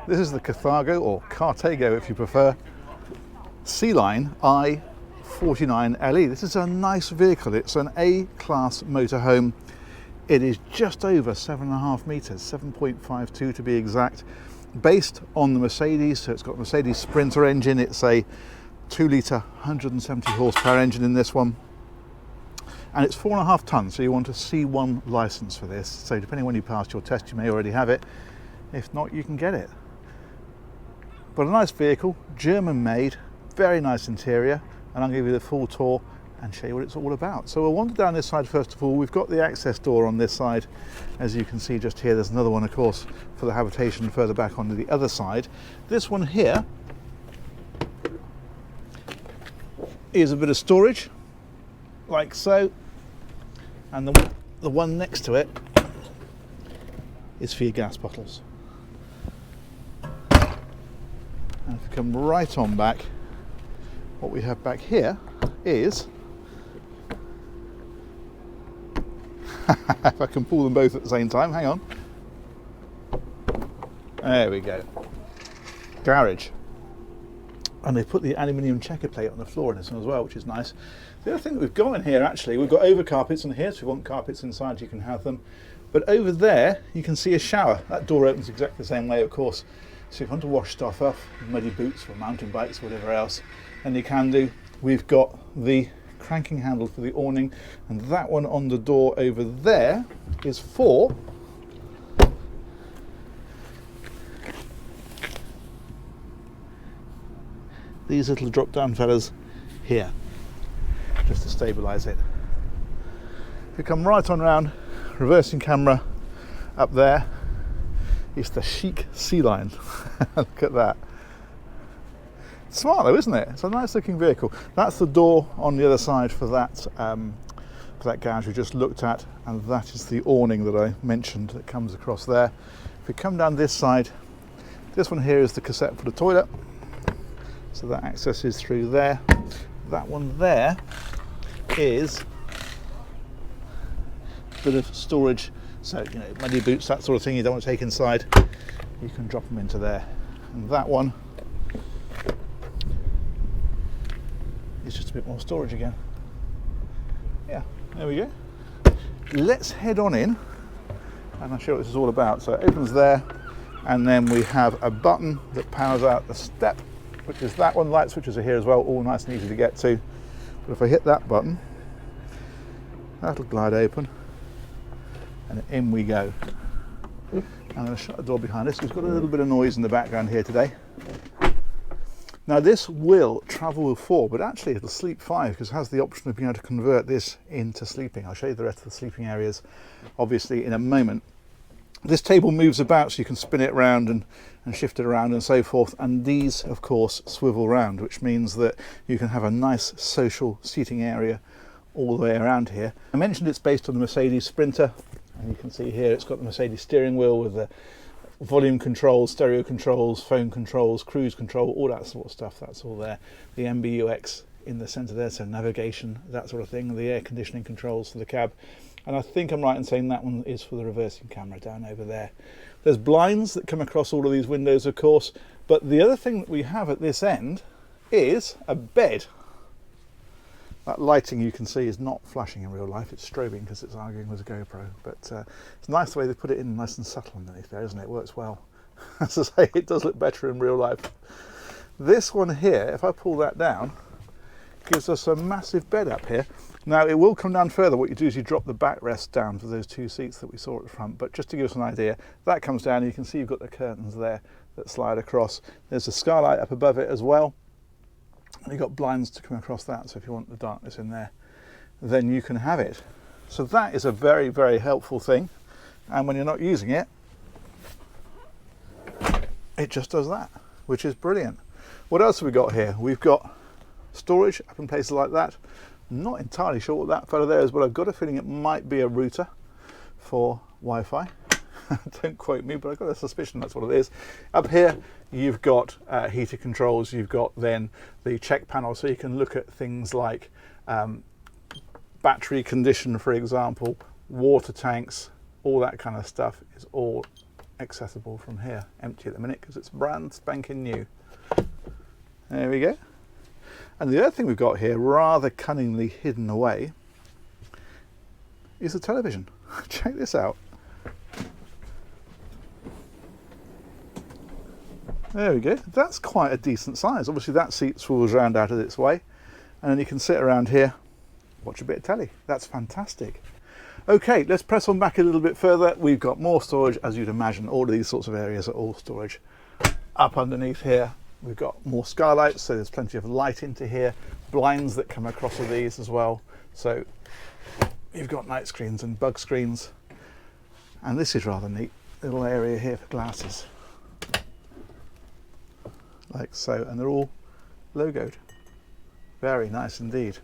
This is the Carthago, or Carthago if you prefer, C-Line I 49LE. This is a nice vehicle. It's an A-class motorhome. It is just over 7.5 meters, 7.52 to be exact, based on the Mercedes. So it's got a Mercedes Sprinter engine. It's a 2-litre 170 horsepower engine in this one, and it's 4.5 tons. So you want a C1 license for this. So depending on when you pass your test, you may already have it. If not, you can get it. But a nice vehicle, German made, very nice interior, and I'll give you the full tour and show you what it's all about. So we'll wander down this side first of all. We've got the access door on this side. As you can see just here, there's another one, of course, for the habitation further back onto the other side. This one here is a bit of storage, like so, and the one next to it is for your gas bottles. And if we come right on back, what we have back here is, if I can pull them both at the same time, hang on. There we go. Garage. And they put the aluminium checker plate on the floor in this one as well, which is nice. The other thing that we've got in here, actually, we've got over carpets in here, so if you want carpets inside, you can have them. But over there, you can see a shower. That door opens exactly the same way, of course. So if you want to wash stuff off, muddy boots or mountain bikes, whatever else, then you can do. We've got the cranking handle for the awning, and that one on the door over there is for these little drop down fellas here, just to stabilise it. If you come right on round, reversing camera up there, it's the chic C-Line. Look at that. Smart though, isn't it? It's a nice looking vehicle. That's the door on the other side for that garage we just looked at, and that is the awning that I mentioned that comes across there. If we come down this side, this one here is the cassette for the toilet, so that accesses through there. That one there is a bit of storage, so you know, muddy boots, that sort of thing you don't want to take inside, you can drop them into there. And that one is just a bit more storage again. Yeah, there we go. Let's head on in and I'll show you what this is all about. So it opens there, and then we have a button that powers out the step, which is that one. Light switches are here as well, all nice and easy to get to. But if I hit that button, that'll glide open and in we go. I'm going to shut the door behind us. We've got a little bit of noise in the background here today. Now this will travel with 4, but actually it'll sleep 5 because it has the option of being able to convert this into sleeping. I'll show you the rest of the sleeping areas obviously in a moment. This table moves about, so you can spin it around and shift it around and so forth, and these of course swivel round, which means that you can have a nice social seating area all the way around here. I mentioned it's based on the Mercedes Sprinter, and you can see here it's got the Mercedes steering wheel with the volume controls, stereo controls, phone controls, cruise control, all that sort of stuff. That's all there. The MBUX in the centre there, so navigation, that sort of thing. The air conditioning controls for the cab. And I think I'm right in saying that one is for the reversing camera down over there. There's blinds that come across all of these windows, of course, but the other thing that we have at this end is a bed. That lighting you can see is not flashing in real life, it's strobing because it's arguing with a GoPro, but it's nice the way they put it in, nice and subtle underneath there, isn't it? It works well. As I say, it does look better in real life. This one here, if I pull that down, gives us a massive bed up here. Now it will come down further. What you do is you drop the backrest down for those 2 seats that we saw at the front, but just to give us an idea, that comes down, you can see you've got the curtains there that slide across. There's a skylight up above it as well. You've got blinds to come across that, so if you want the darkness in there, then you can have it. So that is a very, very helpful thing, and when you're not using it, it just does that, which is brilliant. What else have we got here? We've got storage up in places like that. I'm not entirely sure what that fellow there is, but I've got a feeling it might be a router for Wi-Fi. Don't quote me, but I've got a suspicion that's what it is. Up here you've got heater controls, you've got then the check panel, so you can look at things like battery condition, for example, water tanks, all that kind of stuff is all accessible from here. Empty at the minute because it's brand spanking new. There we go. And the other thing we've got here, rather cunningly hidden away, is the television. Check this out. There we go. That's quite a decent size. Obviously that seat swivels round out of its way, and then you can sit around here, watch a bit of telly. That's fantastic. Okay, let's press on back a little bit further. We've got more storage, as you'd imagine. All of these sorts of areas are all storage. Up underneath here, we've got more skylights, so there's plenty of light into here. Blinds that come across with these as well. So you've got night screens and bug screens. And this is rather neat. Little area here for glasses. Like so, and they're all logoed. Very nice indeed.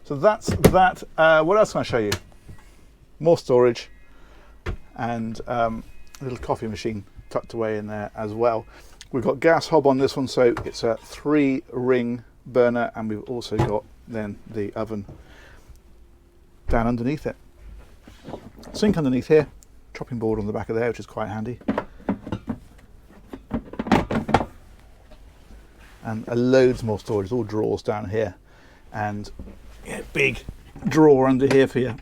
So that's that. What else can I show you? More storage and a little coffee machine tucked away in there as well. We've got gas hob on this one, so it's a 3-ring burner, and we've also got then the oven down underneath it. Sink underneath here, chopping board on the back of there, which is quite handy. And loads more storage, all drawers down here, and yeah, big drawer under here for your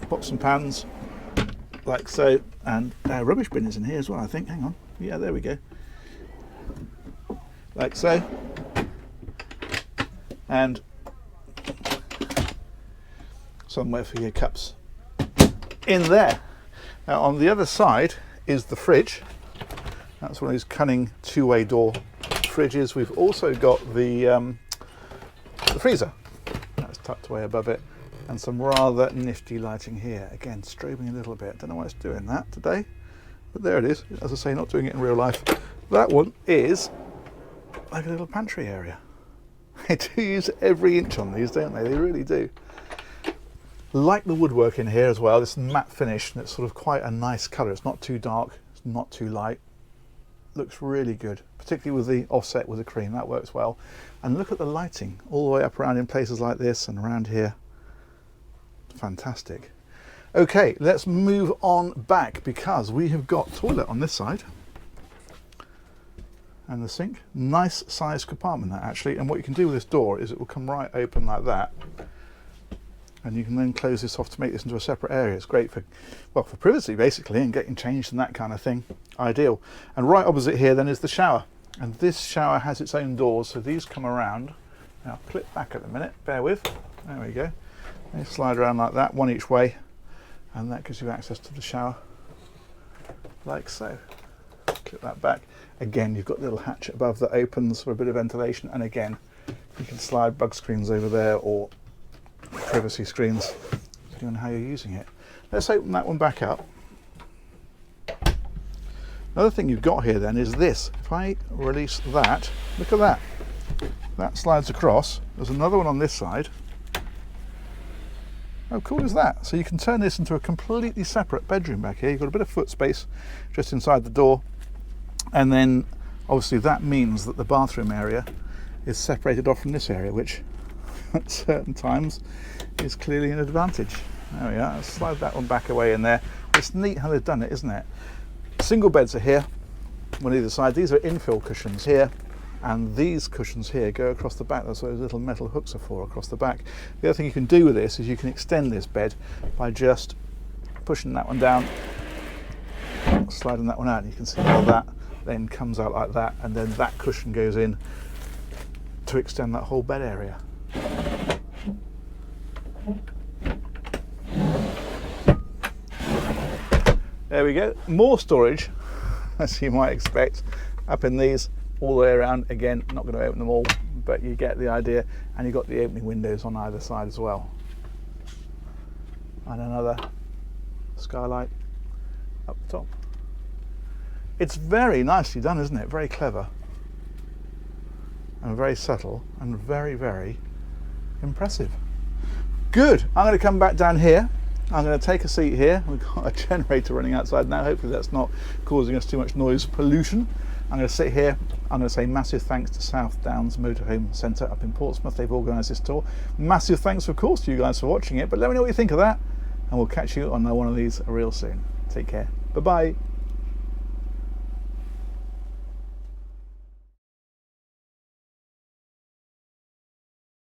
pots and pans, like so, and rubbish bin is in here as well, I think. Hang on, yeah, there we go, like so, and somewhere for your cups in there. Now on the other side is the fridge. That's one of these cunning two-way door fridges. We've also got the freezer that's tucked away above it, and some rather nifty lighting here. Again, strobing a little bit. Don't know why it's doing that today, but there it is. As I say, not doing it in real life. That one is like a little pantry area. They do use every inch on these, don't they? They really do. Like the woodwork in here as well. This matte finish, and it's sort of quite a nice colour. It's not too dark, it's not too light. Looks really good, particularly with the offset with the cream. That works well. And look at the lighting all the way up around in places like this and around here. Fantastic. Okay, let's move on back, because we have got toilet on this side and the sink. Nice sized compartment that actually, and what you can do with this door is it will come right open like that, and you can then close this off to make this into a separate area. It's great for, well, for privacy basically, and getting changed and that kind of thing. Ideal. And right opposite here then is the shower, and this shower has its own doors, so these come around. Now I'll clip back at the minute, bear with. There we go. They slide around like that, one each way, and that gives you access to the shower like so. Clip that back. Again, you've got a little hatch above that opens for a bit of ventilation, and again you can slide bug screens over there or privacy screens depending on how you're using it. Let's open that one back up. Another thing you've got here then is this. If I release that, look at that. That slides across. There's another one on this side. How cool is that? So you can turn this into a completely separate bedroom back here. You've got a bit of foot space just inside the door, and then obviously that means that the bathroom area is separated off from this area, which at certain times is clearly an advantage. There we are. Let's slide that one back away in there. It's neat how they've done it, isn't it? Single beds are here, one either side. These are infill cushions here, and these cushions here go across the back. That's what those little metal hooks are for, across the back. The other thing you can do with this is you can extend this bed by just pushing that one down, sliding that one out, and you can see how that then comes out like that, and then that cushion goes in to extend that whole bed area. There we go. More storage, as you might expect, up in these all the way around. Again, not going to open them all, but you get the idea. And you've got the opening windows on either side as well. And another skylight up the top. It's very nicely done, isn't it? Very clever. And very subtle, and very, very impressive. Good. I'm going to come back down here. I'm going to take a seat here. We've got a generator running outside now. Hopefully that's not causing us too much noise pollution. I'm going to sit here. I'm going to say massive thanks to South Downs Motorhome Centre up in Portsmouth. They've organised this tour. Massive thanks, of course, to you guys for watching it. But let me know what you think of that, and we'll catch you on one of these real soon. Take care. Bye-bye.